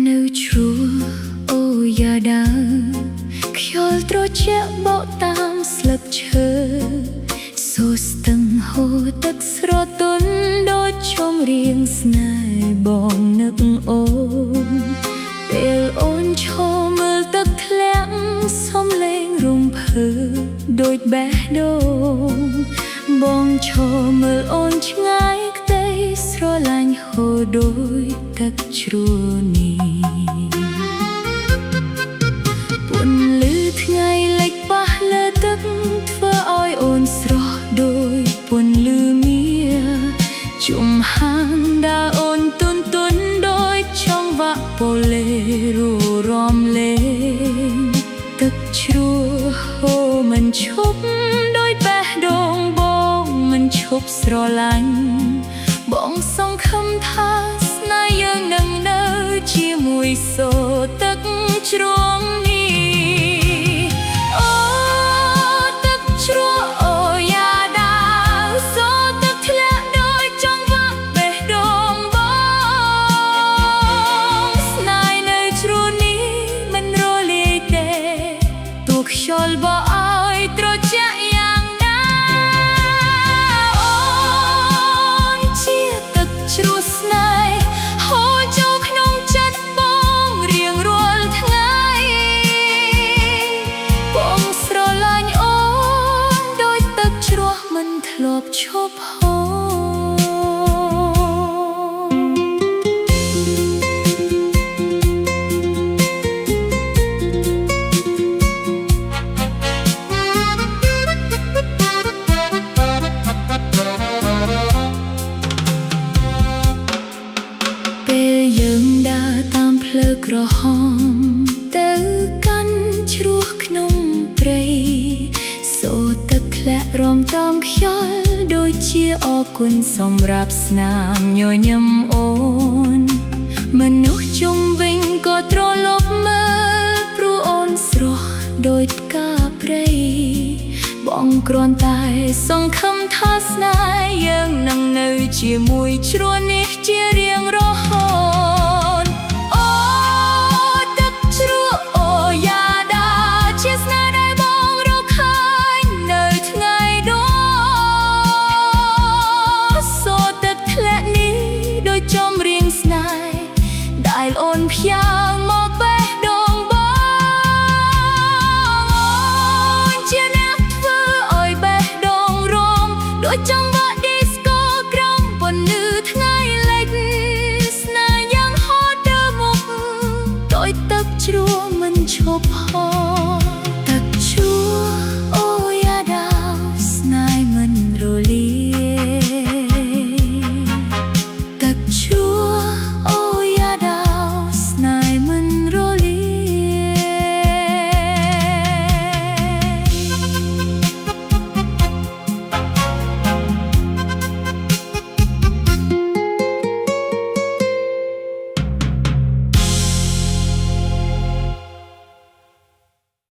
នៅជ្រួអូយ៉ាដាខ្យល់ត្រជាក់បក់តាមស្លឹកឈើសូស្ទឹងហូរទឹកស្រទន់ដូចឈំរៀងស្នេហ៍បងនឹកអូនពេលអូនឈរមើលទឹកធ្លាក់សំឡេងរំភើបដូចបេះដូងបងឈរមើលអូនឆ្ងាយក្តីស្រឡាញ់ហូរដូចទឹកជ្រោះនេះពន្លឺថ្ងៃលិចប៉ះលើទឹកធ្វើឲ្យអូនស្រស់ដូចពន្លឺមាជុំហានដើរអូនទុនទុនដូចចង្វាក់ប៉ូឡេរ៉ូរំលេងទឹកជ្រោះហូរមិនឈប់ដោយបេះដូងបងមិនឈប់ស្រឡាញ់បងសង្ឃឹមថាស្នេហ៍យើងនឹងនៅជាមួយសូរទឹកជ្រងនេះអូទឹកជ្រោះអូយ៉ាដាសូរទឹកធ្លាក់ដោយចង្វាក់បេះដូងបងស្នេហ៍នៅជ្រោះនេះមិនរលាយទេទោះខ្យល់បក់ឲ្យត្រជាក់យ៉ាងណាអូនជាទឹកជ្រោះស្នេហ៍ហូរចូលក្នុងចិត្តបងរៀងរាល់ថ្ងៃបងស្រឡាញ់អូនដូចទឹកជ្រោះមិនធ្លាប់ឈប់ហូរពេលយើងដើរតាមផ្លូវក្រហមទៅកាន់ជ្រោះក្នុងព្រៃសូរទឹកធ្លាក់រំតំខ្យល់ដូចជាអរគុណសម្រាប់ស្នាមញញឹមអូនមនុស្សជុំវិញក៏ត្រឡប់មើលព្រោះអូនស្រស់ដូចផ្កាព្រៃបងគ្រាន់តែសង្ឃឹមថាស្នេហ៍យើងនឹងនៅជាមួយជ្រោះនេះជារៀងរហូតអូទឹកជ្រោះអូយ៉ាដាជាស្នេហ៍ដែលបងរកឃើញនៅថ្ងៃនោះសូរទឹកធ្លាក់នេះដូចចំរៀងស្នេហ៍ដែលអូនផ្ញើ